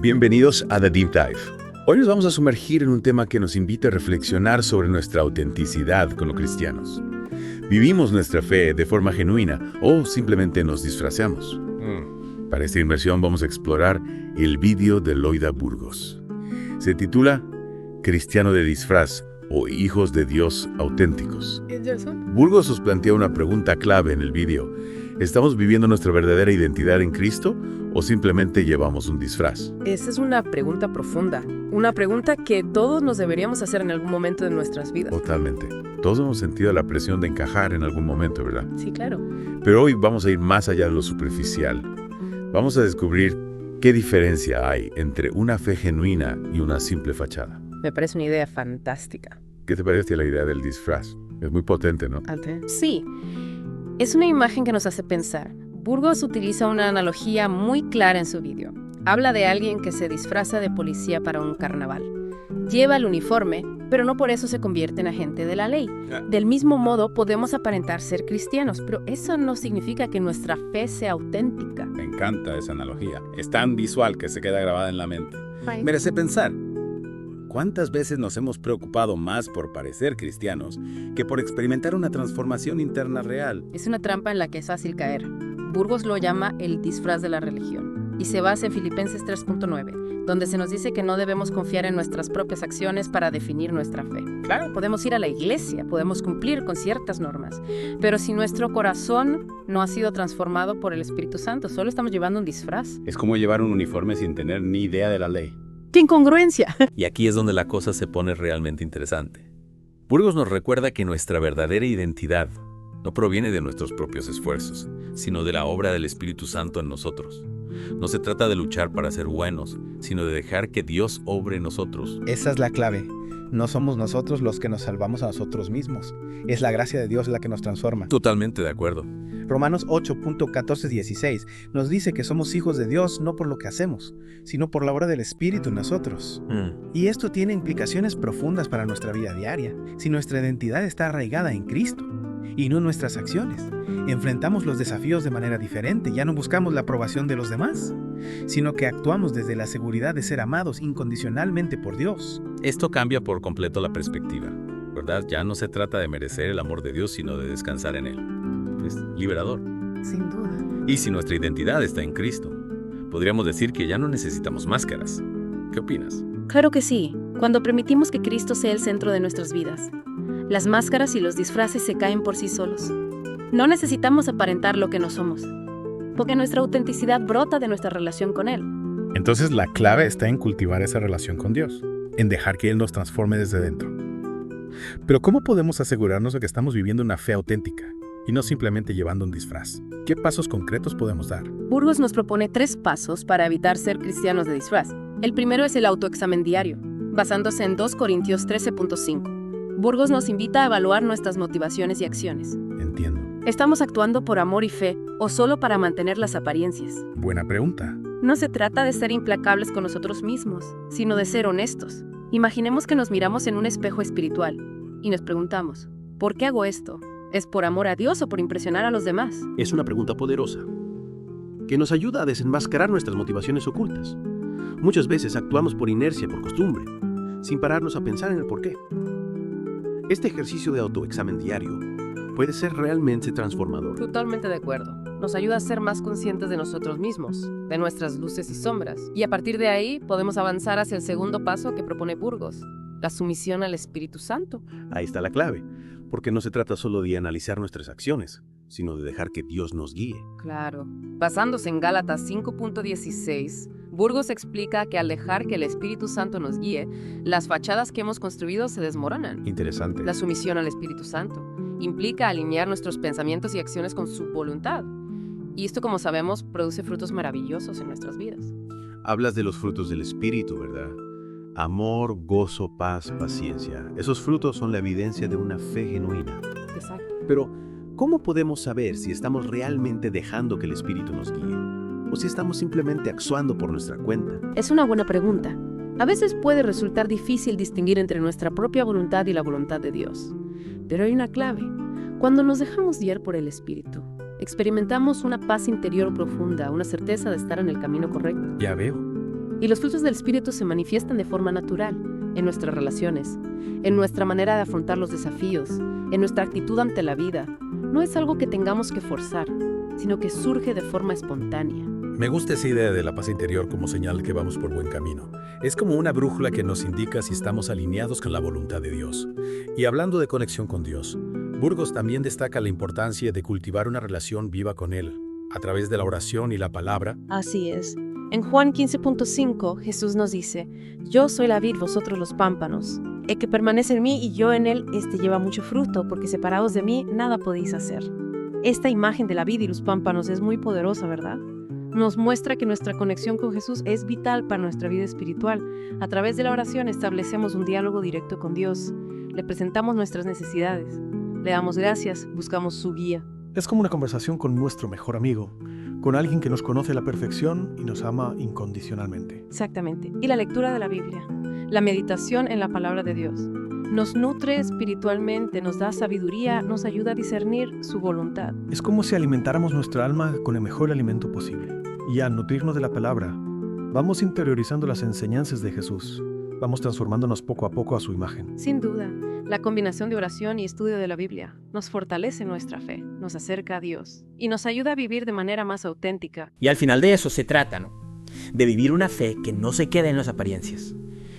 Bienvenidos a The Deep Dive. Hoy nos vamos a sumergir en un tema que nos invita a reflexionar sobre nuestra autenticidad como cristianos. ¿Vivimos nuestra fe de forma genuina o simplemente nos disfrazamos? Para esta inmersión vamos a explorar el vídeo de Loida Burgos. Se titula Cristiano de disfraz o Hijos de Dios auténticos. Burgos nos plantea una pregunta clave en el vídeo. ¿Estamos viviendo nuestra verdadera identidad en Cristo o simplemente llevamos un disfraz? Esa es una pregunta profunda, una pregunta que todos nos deberíamos hacer en algún momento de nuestras vidas. Totalmente. Todos hemos sentido la presión de encajar en algún momento, ¿verdad? Sí, claro. Pero hoy vamos a ir más allá de lo superficial. Vamos a descubrir qué diferencia hay entre una fe genuina y una simple fachada. Me parece una idea fantástica. ¿Qué te parece la idea del disfraz? Es muy potente, ¿no? Sí, es una imagen que nos hace pensar. Burgos utiliza una analogía muy clara en su vídeo. Habla de alguien que se disfraza de policía para un carnaval. Lleva el uniforme, pero no por eso se convierte en agente de la ley. Del mismo modo, podemos aparentar ser cristianos, pero eso no significa que nuestra fe sea auténtica. Me encanta esa analogía. Es tan visual que se queda grabada en la mente. Ay. Merece pensar. ¿Cuántas veces nos hemos preocupado más por parecer cristianos que por experimentar una transformación interna real? Es una trampa en la que es fácil caer. Burgos lo llama el disfraz de la religión y se basa en Filipenses 3.9, donde se nos dice que no debemos confiar en nuestras propias acciones para definir nuestra fe. Claro, podemos ir a la iglesia, podemos cumplir con ciertas normas, pero si nuestro corazón no ha sido transformado por el Espíritu Santo, solo estamos llevando un disfraz. Es como llevar un uniforme sin tener ni idea de la ley. ¡Qué incongruencia! Y aquí es donde la cosa se pone realmente interesante. Burgos nos recuerda que nuestra verdadera identidad no proviene de nuestros propios esfuerzos, sino de la obra del Espíritu Santo en nosotros. No se trata de luchar para ser buenos, sino de dejar que Dios obre en nosotros. Esa es la clave. No somos nosotros los que nos salvamos a nosotros mismos. Es la gracia de Dios la que nos transforma. Totalmente de acuerdo. Romanos 8.14-16 nos dice que somos hijos de Dios no por lo que hacemos, sino por la obra del Espíritu en nosotros. Y esto tiene implicaciones profundas para nuestra vida diaria. Si nuestra identidad está arraigada en Cristo y no en nuestras acciones, enfrentamos los desafíos de manera diferente. Ya no buscamos la aprobación de los demás, sino que actuamos desde la seguridad de ser amados incondicionalmente por Dios. Esto cambia por completo la perspectiva, ¿verdad? Ya no se trata de merecer el amor de Dios, sino de descansar en Él. Es liberador. Sin duda. Y si nuestra identidad está en Cristo, podríamos decir que ya no necesitamos máscaras. ¿Qué opinas? Claro que sí, cuando permitimos que Cristo sea el centro de nuestras vidas. Las máscaras y los disfraces se caen por sí solos. No necesitamos aparentar lo que no somos, porque nuestra autenticidad brota de nuestra relación con Él. Entonces la clave está en cultivar esa relación con Dios, en dejar que Él nos transforme desde dentro. Pero ¿cómo podemos asegurarnos de que estamos viviendo una fe auténtica y no simplemente llevando un disfraz? ¿Qué pasos concretos podemos dar? Burgos nos propone 3 pasos para evitar ser cristianos de disfraz. El primero es el autoexamen diario, basándose en 2 Corintios 13.5. Burgos nos invita a evaluar nuestras motivaciones y acciones. Entiendo. ¿Estamos actuando por amor y fe o solo para mantener las apariencias? Buena pregunta. No se trata de ser implacables con nosotros mismos, sino de ser honestos. Imaginemos que nos miramos en un espejo espiritual y nos preguntamos, ¿por qué hago esto? ¿Es por amor a Dios o por impresionar a los demás? Es una pregunta poderosa, que nos ayuda a desenmascarar nuestras motivaciones ocultas. Muchas veces actuamos por inercia, por costumbre, sin pararnos a pensar en el porqué. Este ejercicio de autoexamen diario puede ser realmente transformador. Totalmente de acuerdo. Nos ayuda a ser más conscientes de nosotros mismos, de nuestras luces y sombras. Y a partir de ahí podemos avanzar hacia el segundo paso que propone Burgos, la sumisión al Espíritu Santo. Ahí está la clave, porque no se trata solo de analizar nuestras acciones, sino de dejar que Dios nos guíe. Claro. Basándose en Gálatas 5.16, Burgos explica que al dejar que el Espíritu Santo nos guíe, las fachadas que hemos construido se desmoronan. Interesante. La sumisión al Espíritu Santo implica alinear nuestros pensamientos y acciones con su voluntad. Y esto, como sabemos, produce frutos maravillosos en nuestras vidas. Hablas de los frutos del Espíritu, ¿verdad? Amor, gozo, paz, paciencia. Esos frutos son la evidencia de una fe genuina. Exacto. Pero, ¿cómo podemos saber si estamos realmente dejando que el Espíritu nos guíe? ¿O si estamos simplemente actuando por nuestra cuenta? Es una buena pregunta. A veces puede resultar difícil distinguir entre nuestra propia voluntad y la voluntad de Dios. Pero hay una clave. Cuando nos dejamos guiar por el Espíritu, experimentamos una paz interior profunda, una certeza de estar en el camino correcto. Ya veo. Y los frutos del Espíritu se manifiestan de forma natural, en nuestras relaciones, en nuestra manera de afrontar los desafíos, en nuestra actitud ante la vida. No es algo que tengamos que forzar, sino que surge de forma espontánea. Me gusta esa idea de la paz interior como señal que vamos por buen camino. Es como una brújula que nos indica si estamos alineados con la voluntad de Dios. Y hablando de conexión con Dios, Burgos también destaca la importancia de cultivar una relación viva con Él, a través de la oración y la palabra. Así es. En Juan 15.5, Jesús nos dice: Yo soy la vid, vosotros los pámpanos. El que permanece en mí y yo en él, este lleva mucho fruto, porque separados de mí nada podéis hacer. Esta imagen de la vid y los pámpanos es muy poderosa, ¿verdad? Nos muestra que nuestra conexión con Jesús es vital para nuestra vida espiritual. A través de la oración establecemos un diálogo directo con Dios. Le presentamos nuestras necesidades. Le damos gracias, buscamos su guía. Es como una conversación con nuestro mejor amigo, con alguien que nos conoce a la perfección y nos ama incondicionalmente. Exactamente. Y la lectura de la Biblia, la meditación en la palabra de Dios, nos nutre espiritualmente, nos da sabiduría, nos ayuda a discernir su voluntad. Es como si alimentáramos nuestra alma con el mejor alimento posible. Y al nutrirnos de la palabra, vamos interiorizando las enseñanzas de Jesús. Vamos transformándonos poco a poco a su imagen. Sin duda, la combinación de oración y estudio de la Biblia nos fortalece nuestra fe, nos acerca a Dios y nos ayuda a vivir de manera más auténtica. Y al final de eso se trata, ¿no? De vivir una fe que no se quede en las apariencias,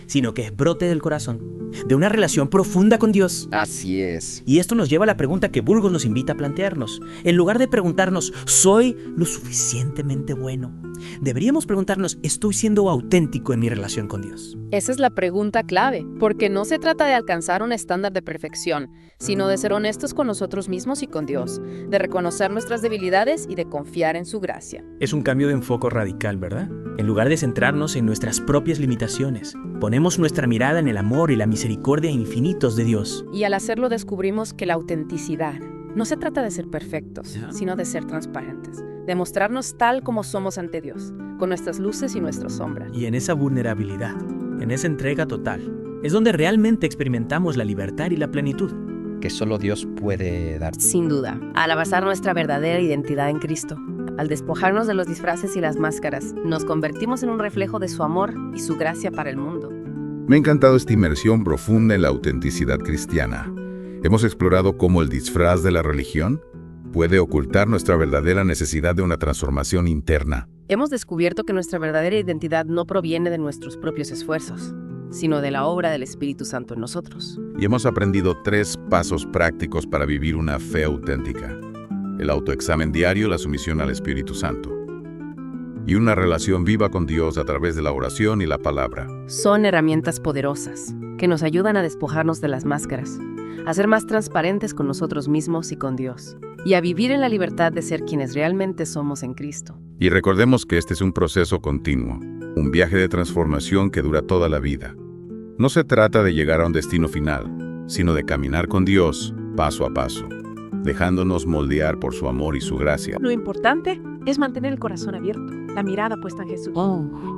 sino que es brote del corazón, de una relación profunda con Dios. Así es. Y esto nos lleva a la pregunta que Burgos nos invita a plantearnos. En lugar de preguntarnos, ¿soy lo suficientemente bueno?, deberíamos preguntarnos, ¿estoy siendo auténtico en mi relación con Dios? Esa es la pregunta clave, porque no se trata de alcanzar un estándar de perfección, sino de ser honestos con nosotros mismos y con Dios, de reconocer nuestras debilidades y de confiar en su gracia. Es un cambio de enfoque radical, ¿verdad? En lugar de centrarnos en nuestras propias limitaciones, ponemos nuestra mirada en el amor y la misericordia infinitos de Dios. Y al hacerlo descubrimos que la autenticidad no se trata de ser perfectos, sino de ser transparentes, de mostrarnos tal como somos ante Dios, con nuestras luces y nuestras sombras. Y en esa vulnerabilidad, en esa entrega total, es donde realmente experimentamos la libertad y la plenitud que solo Dios puede dar. Sin duda, al abrazar nuestra verdadera identidad en Cristo, al despojarnos de los disfraces y las máscaras, nos convertimos en un reflejo de su amor y su gracia para el mundo. Me ha encantado esta inmersión profunda en la autenticidad cristiana. Hemos explorado cómo el disfraz de la religión puede ocultar nuestra verdadera necesidad de una transformación interna. Hemos descubierto que nuestra verdadera identidad no proviene de nuestros propios esfuerzos, sino de la obra del Espíritu Santo en nosotros. Y hemos aprendido 3 pasos prácticos para vivir una fe auténtica: el autoexamen diario, la sumisión al Espíritu Santo, y una relación viva con Dios a través de la oración y la palabra. Son herramientas poderosas que nos ayudan a despojarnos de las máscaras, a ser más transparentes con nosotros mismos y con Dios, y a vivir en la libertad de ser quienes realmente somos en Cristo. Y recordemos que este es un proceso continuo, un viaje de transformación que dura toda la vida. No se trata de llegar a un destino final, sino de caminar con Dios paso a paso, dejándonos moldear por su amor y su gracia. Lo importante es mantener el corazón abierto, la mirada puesta en Jesús,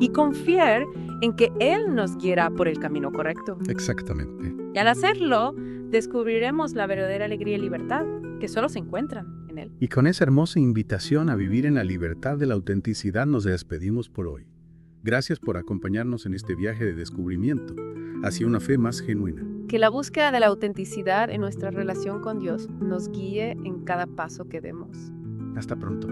y confiar en que Él nos guiará por el camino correcto. Exactamente. Y al hacerlo, descubriremos la verdadera alegría y libertad que solo se encuentran en Él. Y con esa hermosa invitación a vivir en la libertad de la autenticidad nos despedimos por hoy. Gracias por acompañarnos en este viaje de descubrimiento hacia una fe más genuina. Que la búsqueda de la autenticidad en nuestra relación con Dios nos guíe en cada paso que demos. Hasta pronto.